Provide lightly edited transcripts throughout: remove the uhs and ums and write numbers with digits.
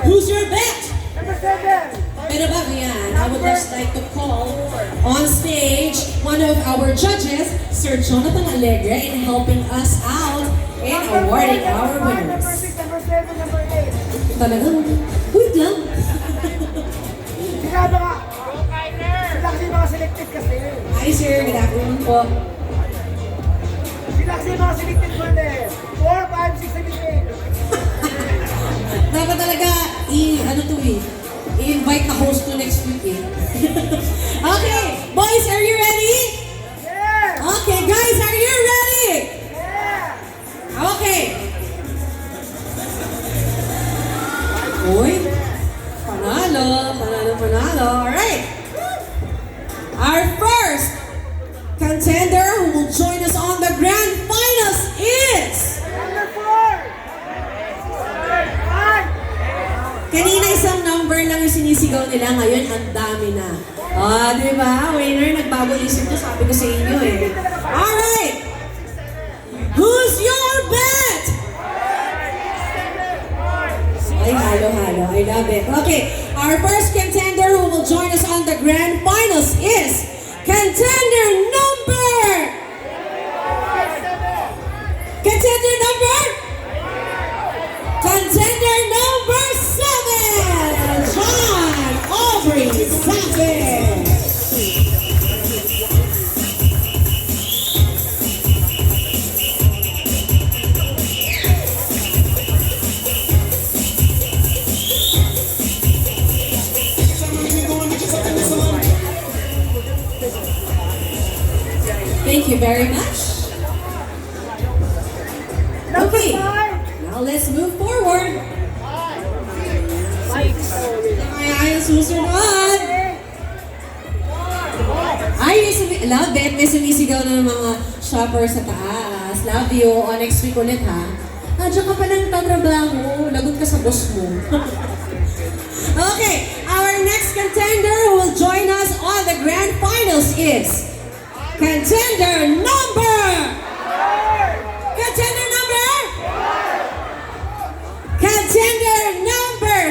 Who's your bet? Number 7. Pero bago yan, I would just like to call on stage one of our judges, Sir Jonathan Alegre, in helping us out in awarding our Number winners. 6, number 7, number 8. Talagang, wait lang. Sinabi ka. Sila kasi mga selected kasi. Hi sir, good afternoon po. Sila kasi mga selected ko na eh. 4, 5, 6, 7, 8. Dapat talaga, i-invite na host to next week eh. Okay, boys, are you ready? Yeah! Okay, guys, are you ready? Yeah! Okay. Uy, panalo. Alright. Our first contender who will join us on the grand finals is... Number 4! 5! Kanina isang number lang yung sinisigaw nila, ngayon ang dami na. Di ba? Winner, nagbago isip ko, sabi ko sa inyo eh. Alright! Who's your bet? Ay, halo. I love it. Okay, our first contender who will join us on the grand finals is contender number... Contender number 7, John Aubrey Savage. Thank you very much. Okay, now let's move forward. Ay, susunod. Ay, love it. May sumisigaw na ng mga shoppers sa taas. Love you. O, next week ulit ha. Diyan ka pa ng tatrabaho. Lagot ka sa boss mo. Okay, our next contender who will join us on the grand finals is contender number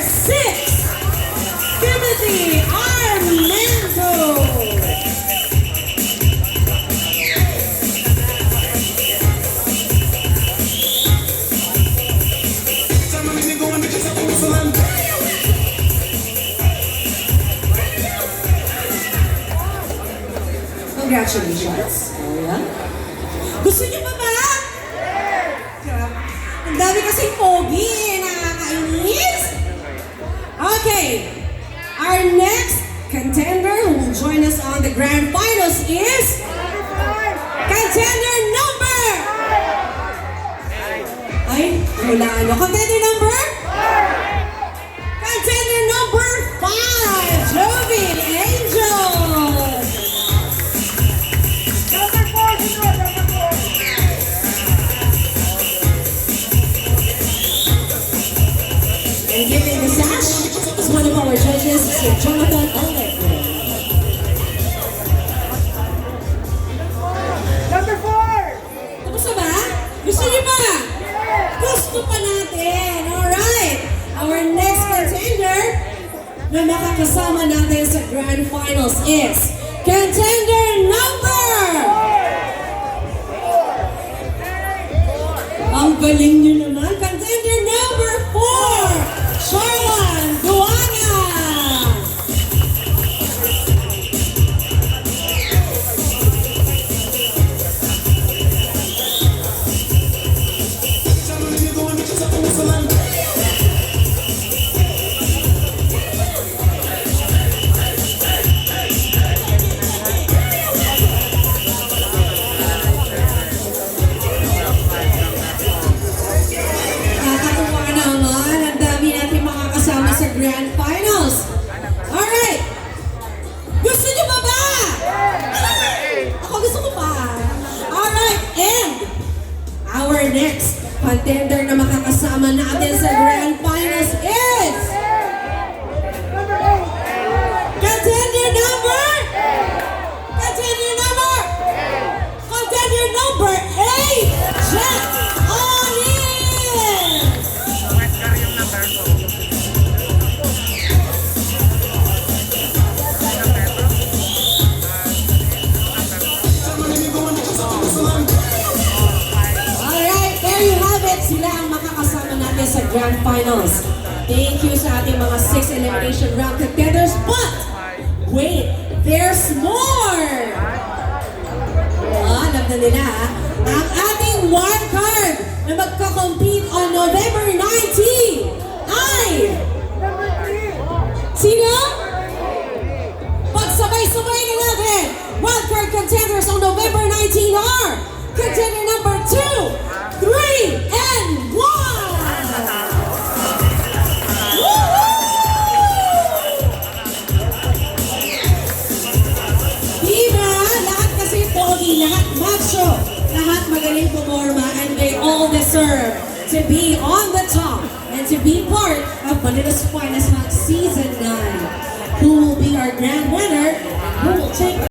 6, Timothy Armando. Congratulations. Gusto niyo pa ba? Ang dami kasing pogi eh, nakakainis. Okay, our next contender who will join us on the grand finals is contender number... Ay, wala ano. Contender number? Contender number 5, Jovi Angel. And giving the sash is one of our judges, Sir Jonathan Alegre. Number 4! Tapos na ba? Gusto niyo ba? Gusto pa natin. Alright. Our next contender na makakasama natin sa grand finals is contender number... Ang galing niyo naman. Contender number 4, Charlan Duana. Nakakatuwa naman. Ang dami natin makakasama sa grand finals. Alright. Gusto niyo ba ba? Ako gusto ko pa. Alright. And our next contender na makakasama natin sa grand finals is Number 8! contender number 8, Jack Onis. Grand Finals. Thank you sa ating mga 6 elimination round contenders. But, wait, there's more! Alam na nila, ang ating wildcard na magkakompete on November 19 ay... Number 3. Sino? Pagsabay-sabay na natin! Wildcard contenders on November 19 are contender number 2, 3, and 1! Diba? Lahat kasi pogi, lahat macho, lahat magaling pumorma, and they all deserve to be on the top and to be part of Manila's Finest Hunks Season 9. Who will be our grand winner? Who will take